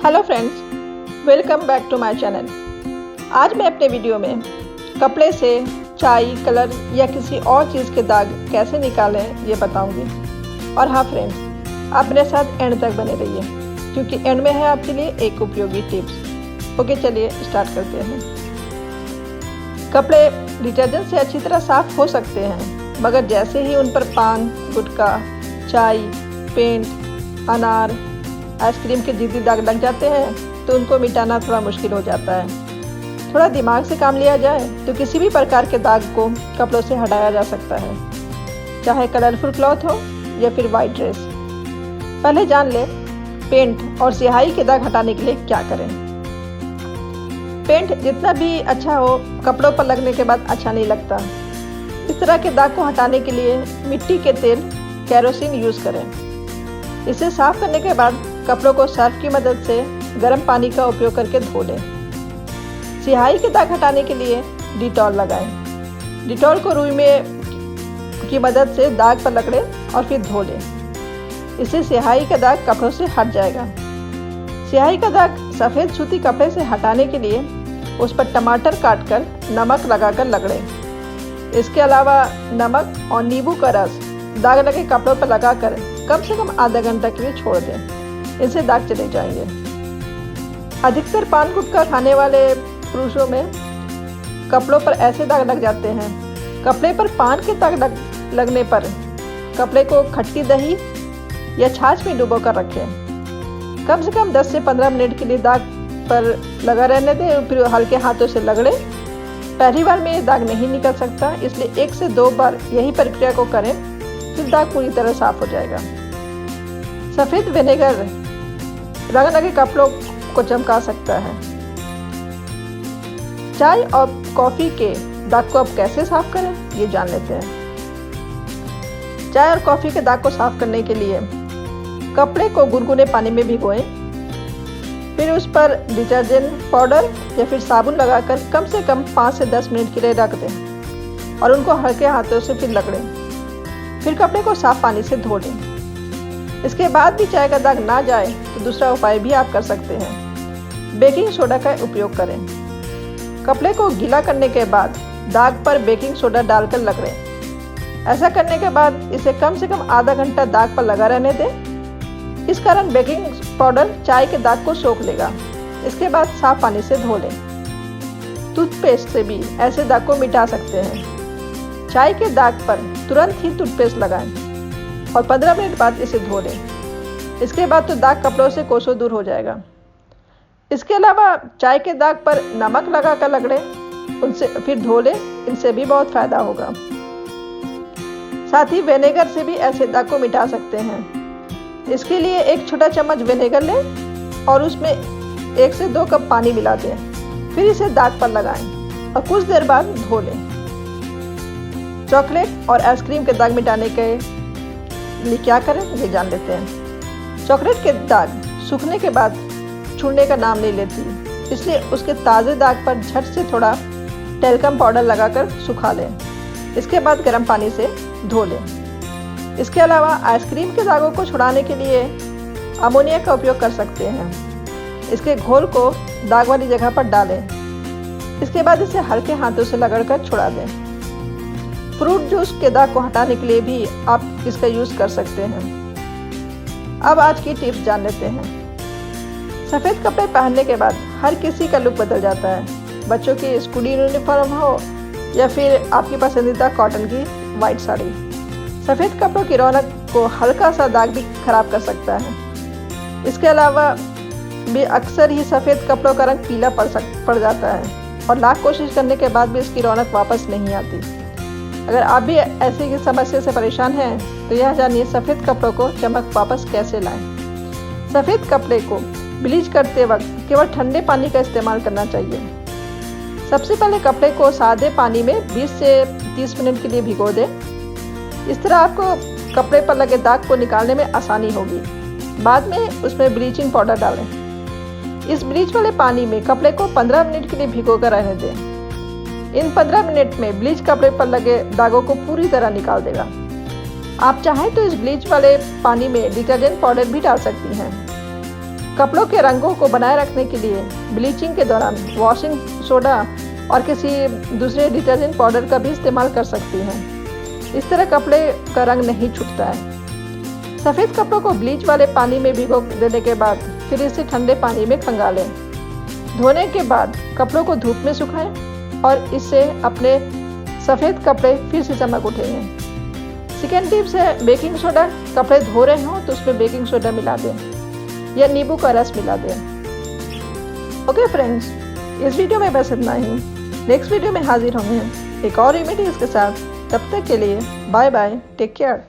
Hello friends, welcome back to my channel. आज मैं अपने वीडियो में कपड़े से चाय, कलर या किसी और चीज़ के दाग कैसे निकालें ये बताऊंगी। और हाँ फ्रेंड्स, आप मेरे साथ एंड तक बने रहिए क्योंकि एंड में है आपके लिए एक उपयोगी टिप्स। ओके, चलिए स्टार्ट करते हैं। कपड़े डिटर्जेंट से अच्छी तरह साफ हो सकते हैं, मगर जैसे ही उन पर पान, गुटखा, चाय, पेंट, अनार, आइसक्रीम के जिद्दी दाग लग जाते हैं तो उनको मिटाना थोड़ा मुश्किल हो जाता है। थोड़ा दिमाग से काम लिया जाए तो किसी भी प्रकार के दाग को कपड़ों से हटाया जा सकता है, चाहे कलरफुल क्लॉथ हो या फिर वाइट ड्रेस। पहले जान ले पेंट और स्याही के दाग हटाने के लिए क्या करें। पेंट जितना भी अच्छा हो, कपड़ों पर लगने के बाद अच्छा नहीं लगता। इस तरह के दाग को हटाने के लिए मिट्टी के तेल केरोसिन यूज़ करें। इसे साफ करने के बाद कपड़ों को सर्फ की मदद से गर्म पानी का उपयोग करके धो लें। स्याही के दाग हटाने के लिए डिटॉल लगाएं। डिटॉल को रुई में की मदद से दाग पर रगड़ें और फिर धो लें। इससे स्याही का दाग कपड़ों से हट जाएगा। स्याही का दाग सफ़ेद सूती कपड़े से हटाने के लिए उस पर टमाटर काटकर नमक लगाकर रगड़ें। इसके अलावा नमक और नींबू का रस दाग लगे कपड़ों पर लगाकर कम से कम आधा घंटा के लिए छोड़ दें। इससे दाग चले जाएंगे। अधिकतर पान गुटखा खाने वाले पुरुषों में कपड़ों पर ऐसे दाग लग जाते हैं। कपड़े पर पान के दाग लगने पर कपड़े को खट्टी दही या छाछ में डुबो कर रखें। कम से कम 10 से 15 मिनट के लिए दाग पर लगा रहने दें, फिर हल्के हाथों से रगड़ें। पहली बार में ये दाग नहीं निकल सकता, इसलिए 1 से 2 बार यही प्रक्रिया को करें, फिर दाग पूरी तरह साफ हो जाएगा। सफ़ेद विनेगर रंग लगे कपड़ों को चमका सकता है। चाय और कॉफ़ी के दाग को अब कैसे साफ करें ये जान लेते हैं। चाय और कॉफ़ी के दाग को साफ करने के लिए कपड़े को गुनगुने पानी में भिगोएं, फिर उस पर डिटर्जेंट पाउडर या फिर साबुन लगाकर कम से कम 5 से 10 मिनट के लिए रख दें और उनको हल्के हाथों से फिर रगड़ें। फिर कपड़े को साफ पानी से धो लें। इसके बाद भी चाय का दाग ना जाए तो दूसरा उपाय भी आप कर सकते हैं। बेकिंग सोडा का उपयोग करें। कपड़े को गीला करने के बाद दाग पर बेकिंग सोडा डालकर रगड़ें। ऐसा करने के बाद इसे कम से कम आधा घंटा दाग पर लगा रहने दें। इस कारण बेकिंग पाउडर चाय के दाग को सोख लेगा। इसके बाद साफ पानी से धो लें। टूथपेस्ट से भी ऐसे दाग को मिटा सकते हैं। चाय के दाग पर तुरंत ही टूथपेस्ट लगाएं और 15 मिनट बाद इसे धो लें। इसके बाद तो दाग कपड़ों से कोसों दूर हो जाएगा। इसके अलावा चाय के दाग पर नमक लगाकर रगड़ें, उनसे फिर धो लें। इनसे भी बहुत फायदा होगा। साथ ही विनेगर से भी ऐसे दाग को मिटा सकते हैं। इसके लिए 1 छोटा चम्मच विनेगर लें और उसमें 1 से 2 कप पानी मिला दें। फिर इसे दाग पर लगाएं और कुछ देर बाद धो लें। चॉकलेट और आइसक्रीम के दाग मिटाने के लिए क्या करें ये जान लेते हैं। चॉकलेट के दाग सूखने के बाद छूटने का नाम नहीं लेती, इसलिए उसके ताज़े दाग पर झट से थोड़ा टेल्कम पाउडर लगाकर सुखा लें। इसके बाद गर्म पानी से धो लें। इसके अलावा आइसक्रीम के दागों को छुड़ाने के लिए अमोनिया का उपयोग कर सकते हैं। इसके घोल को दाग वाली जगह पर डालें। इसके बाद इसे हल्के हाथों से रगड़कर छुड़ा दें। फ्रूट जूस के दाग को हटाने के लिए भी आप इसका यूज़ कर सकते हैं। अब आज की टिप्स जान लेते हैं। सफ़ेद कपड़े पहनने के बाद हर किसी का लुक बदल जाता है। बच्चों की स्कूल यूनिफॉर्म हो या फिर आपकी पसंदीदा कॉटन की वाइट साड़ी, सफ़ेद कपड़ों की रौनक को हल्का सा दाग भी खराब कर सकता है। इसके अलावा भी अक्सर ही सफ़ेद कपड़ों का रंग पीला पड़ जाता है और लाख कोशिश करने के बाद भी इसकी रौनक वापस नहीं आती। अगर आप भी ऐसी समस्या से परेशान हैं तो यह जानिए सफ़ेद कपड़ों को चमक वापस कैसे लाएं। सफ़ेद कपड़े को ब्लीच करते वक्त केवल ठंडे पानी का इस्तेमाल करना चाहिए। सबसे पहले कपड़े को सादे पानी में 20 से 30 मिनट के लिए भिगो दें। इस तरह आपको कपड़े पर लगे दाग को निकालने में आसानी होगी। बाद में उसमें ब्लीचिंग पाउडर डालें। इस ब्लीच वाले पानी में कपड़े को 15 मिनट के लिए भिगो कर रहने दें। इन 15 मिनट में ब्लीच कपड़े पर लगे दागों को पूरी तरह निकाल देगा। आप चाहें तो इस ब्लीच वाले पानी में डिटर्जेंट पाउडर भी डाल सकती हैं। कपड़ों के रंगों को बनाए रखने के लिए ब्लीचिंग के दौरान वॉशिंग सोडा और किसी दूसरे डिटर्जेंट पाउडर का भी इस्तेमाल कर सकती हैं। इस तरह कपड़े का रंग नहीं छूटता है। सफ़ेद कपड़ों को ब्लीच वाले पानी में भिगो देने के बाद फिर इसे ठंडे पानी में खंगालें। धोने के बाद कपड़ों को धूप में सुखाएं और इससे अपने सफ़ेद कपड़े फिर से चमक उठेंगे। सेकेंड टिप्स है बेकिंग सोडा। कपड़े धो रहे हों तो उसमें बेकिंग सोडा मिला दें या नींबू का रस मिला दें। ओके फ्रेंड्स, इस वीडियो में बस इतना ही। नेक्स्ट वीडियो में हाजिर होंगे एक और रेमेडीज़ के साथ। तब तक के लिए बाय बाय, टेक केयर।